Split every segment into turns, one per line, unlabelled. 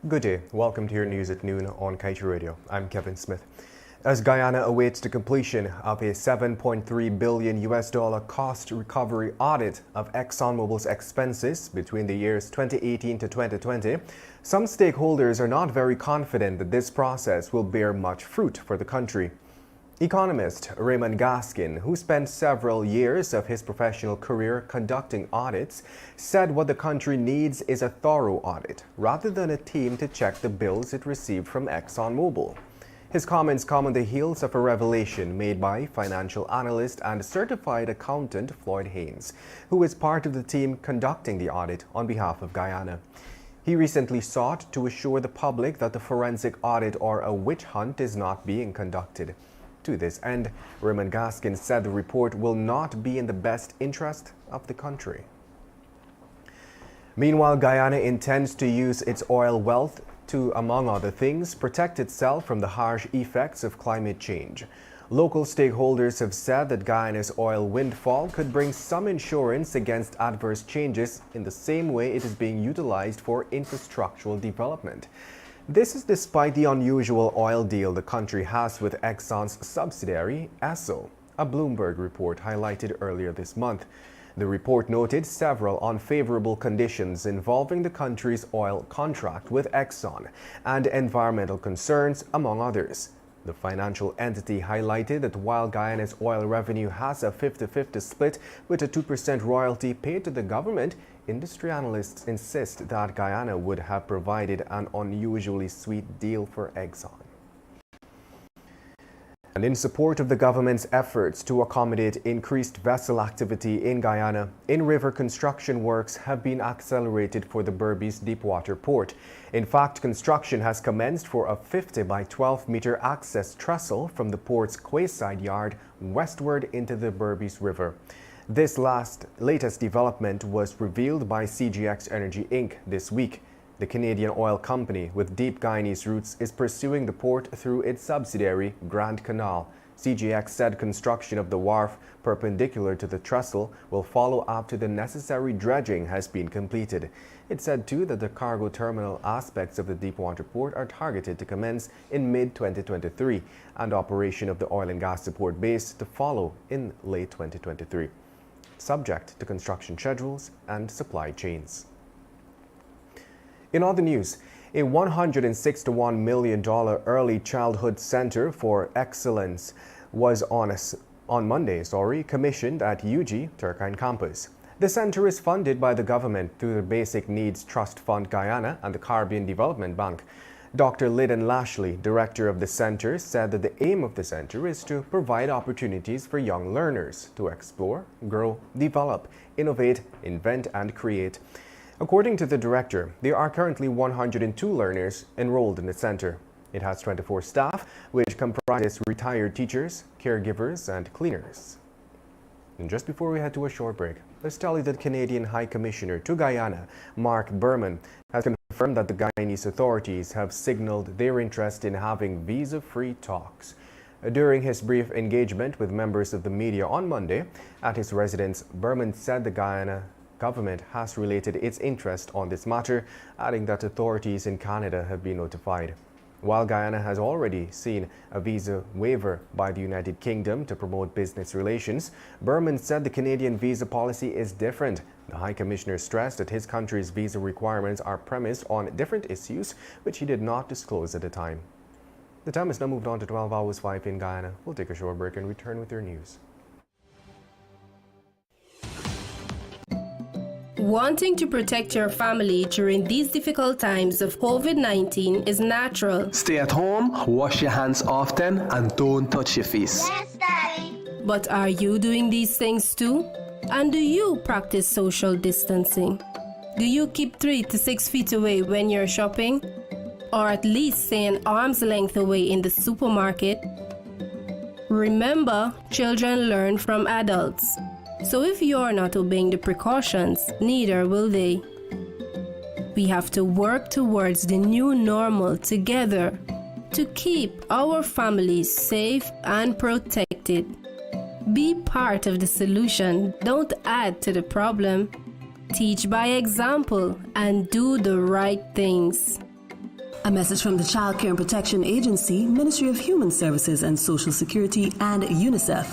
Good day. Welcome to your news at noon on Kaieteur Radio. I'm Kevin Smith. As Guyana awaits the completion of a $7.3 billion cost recovery audit of ExxonMobil's expenses between the years 2018 to 2020, some stakeholders are not very confident that this process will bear much fruit for the country. Economist Raymond Gaskin, who spent several years of his professional career conducting audits, said what the country needs is a thorough audit, rather than a team to check the bills it received from ExxonMobil. His comments come on the heels of a revelation made by financial analyst and certified accountant Floyd Haynes, who is part of the team conducting the audit on behalf of Guyana. He recently sought to assure the public that the forensic audit or a witch hunt is not being conducted. To this end, Raymond Gaskin said the report will not be in the best interest of the country. Meanwhile, Guyana intends to use its oil wealth to, among other things, protect itself from the harsh effects of climate change. Local stakeholders have said that Guyana's oil windfall could bring some insurance against adverse changes in the same way it is being utilized for infrastructural development. This is despite the unusual oil deal the country has with Exxon's subsidiary, Esso, a Bloomberg report highlighted earlier this month. The report noted several unfavorable conditions involving the country's oil contract with Exxon and environmental concerns, among others. The financial entity highlighted that while Guyana's oil revenue has a 50-50 split with a 2% royalty paid to the government, industry analysts insist that Guyana would have provided an unusually sweet deal for Exxon. And in support of the government's efforts to accommodate increased vessel activity in Guyana, in-river construction works have been accelerated for the Berbice deepwater port. In fact, construction has commenced for a 50 by 12 meter access trestle from the port's quayside yard westward into the Berbice River. This latest development was revealed by CGX Energy Inc. this week. The Canadian oil company with deep Guyanese roots is pursuing the port through its subsidiary, Grand Canal. CGX said construction of the wharf perpendicular to the trestle will follow after the necessary dredging has been completed. It said too that the cargo terminal aspects of the deepwater port are targeted to commence in mid-2023 and operation of the oil and gas support base to follow in late 2023, subject to construction schedules and supply chains. In other news, a $161 million early childhood center for excellence was on Monday commissioned at UG Turkine campus. The center is funded by the government through the Basic Needs Trust Fund Guyana and the Caribbean Development Bank. Dr. Lyndon Lashley, director of the center, said that the aim of the center is to provide opportunities for young learners to explore, grow, develop, innovate, invent, and create. According to the director, there are currently 102 learners enrolled in the center. It has 24 staff, which comprises retired teachers, caregivers, and cleaners. And just before we head to a short break, let's tell you that Canadian High Commissioner to Guyana, Mark Berman, has confirmed that the Guyanese authorities have signaled their interest in having visa-free talks. During his brief engagement with members of the media on Monday at his residence, Berman said the Guyana government has related its interest on this matter, adding that authorities in Canada have been notified. While Guyana has already seen a visa waiver by the United Kingdom to promote business relations, Berman said the Canadian visa policy is different. The High Commissioner stressed that his country's visa requirements are premised on different issues, which he did not disclose at the time. The time has now moved on to 12 hours 5 in Guyana. We'll take a short break and return with your news.
Wanting to protect your family during these difficult times of COVID-19 is natural.
Stay at home, wash your hands often, and don't touch your face.
Yes, Daddy.
But are you doing these things too? And do you practice social distancing? Do you keep 3 to 6 feet away when you're shopping? Or at least stay an arm's length away in the supermarket? Remember, children learn from adults. So if you're not obeying the precautions, neither will they. We have to work towards the new normal together to keep our families safe and protected. Be part of the solution, don't add to the problem. Teach by example and do the right things.
A message from the Child Care and Protection Agency, Ministry of Human Services and Social Security, and UNICEF.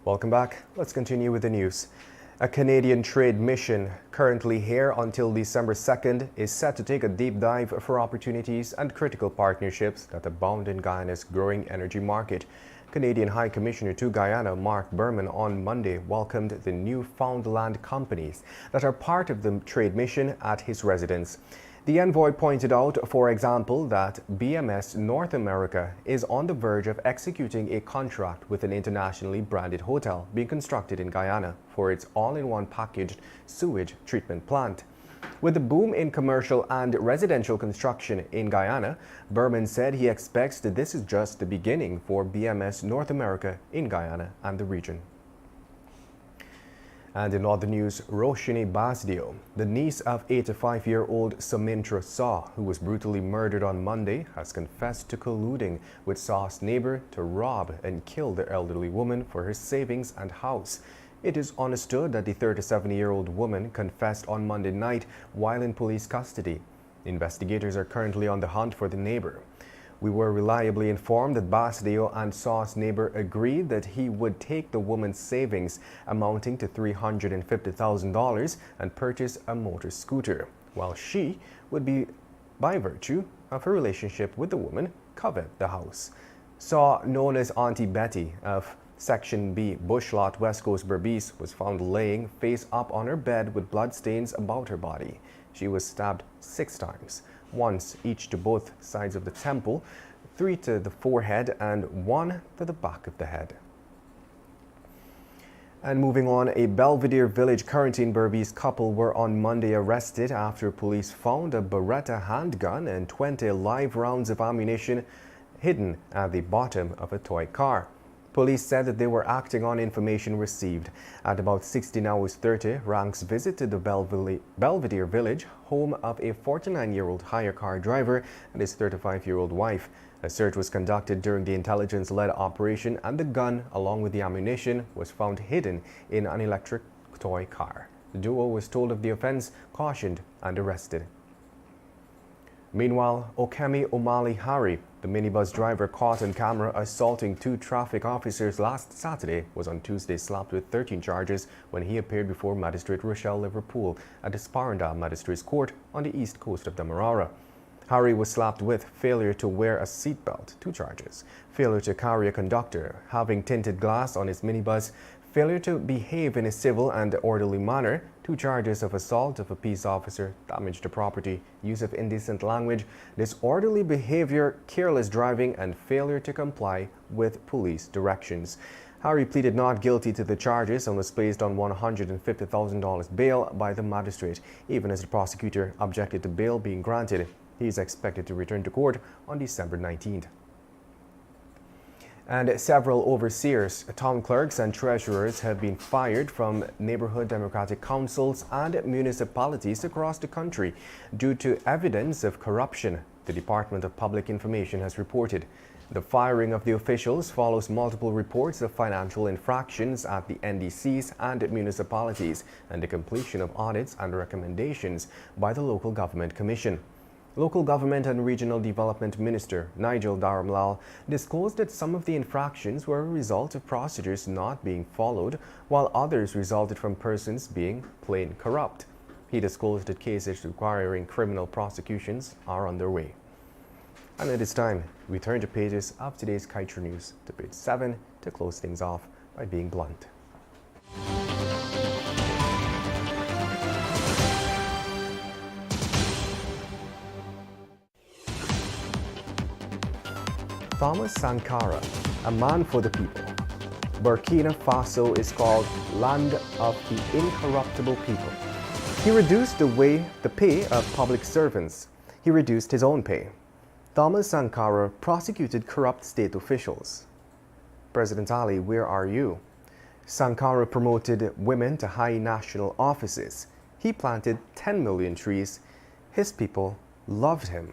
Welcome back. Let's continue with the news. A Canadian trade mission currently here until December 2nd is set to take a deep dive for opportunities and critical partnerships that abound in Guyana's growing energy market. Canadian High Commissioner to Guyana, Mark Berman, on Monday welcomed the Newfoundland companies that are part of the trade mission at his residence. The envoy pointed out, for example, that BMS North America is on the verge of executing a contract with an internationally branded hotel being constructed in Guyana for its all-in-one packaged sewage treatment plant. With the boom in commercial and residential construction in Guyana, Berman said he expects that this is just the beginning for BMS North America in Guyana and the region. And in other news, Roshini Basdio, the niece of 85-year-old Sumintra Saw, who was brutally murdered on Monday, has confessed to colluding with Saw's neighbor to rob and kill the elderly woman for her savings and house. It is understood that the 37-year-old woman confessed on Monday night while in police custody. Investigators are currently on the hunt for the neighbor. We were reliably informed that Basdio and Saw's neighbor agreed that he would take the woman's savings amounting to $350,000 and purchase a motor scooter, while she would be, by virtue of her relationship with the woman, covet the house. Saw, known as Auntie Betty of Section B, Bush Lot, West Coast, Berbice, was found laying face up on her bed with bloodstains about her body. She was stabbed 6 times. Once each to both sides of the temple, 3 to the forehead, and 1 to the back of the head. And moving on, a Belvedere Village quarantine Berbice couple were on Monday arrested after police found a Beretta handgun and 20 live rounds of ammunition hidden at the bottom of a toy car. Police said that they were acting on information received. At about 16 hours 30, ranks visited the Belvedere Village, home of a 49-year-old hire car driver and his 35-year-old wife. A search was conducted during the intelligence-led operation, and the gun, along with the ammunition, was found hidden in an electric toy car. The duo was told of the offense, cautioned, and arrested. Meanwhile, Okemi Omali Hari, the minibus driver caught on camera assaulting 2 traffic officers last Saturday, was on Tuesday slapped with 13 charges when he appeared before Magistrate Rochelle Liverpool at the Sparendam Magistrates Court on the east coast of Demerara. Hari was slapped with failure to wear a seatbelt, 2 charges, failure to carry a conductor, having tinted glass on his minibus, failure to behave in a civil and orderly manner, 2 charges of assault of a peace officer, damage to property, use of indecent language, disorderly behavior, careless driving, and failure to comply with police directions. Hari pleaded not guilty to the charges and was placed on $150,000 bail by the magistrate, even as the prosecutor objected to bail being granted. He is expected to return to court on December 19th. And several overseers, town clerks, and treasurers have been fired from neighborhood democratic councils and municipalities across the country due to evidence of corruption, the Department of Public Information has reported. The firing of the officials follows multiple reports of financial infractions at the NDCs and municipalities and the completion of audits and recommendations by the Local Government Commission. Local Government and Regional Development Minister Nigel Dharamlal disclosed that some of the infractions were a result of procedures not being followed, while others resulted from persons being plain corrupt. He disclosed that cases requiring criminal prosecutions are underway. And at this time, we turn to pages of today's Kaieteur News to page 7 to close things off by being blunt. Thomas Sankara, a man for the people. Burkina Faso is called Land of the Incorruptible People. He reduced the pay of public servants. He reduced his own pay. Thomas Sankara prosecuted corrupt state officials. President Ali, where are you? Sankara promoted women to high national offices. He planted 10 million trees. His people loved him.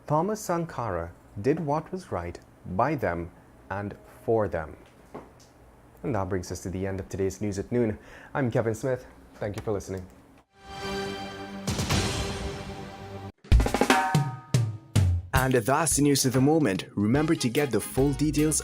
Thomas Sankara did what was right by them, and for them. And that brings us to the end of today's News at Noon. I'm Kevin Smith. Thank you for listening.
And that's the news of the moment. Remember to get the full details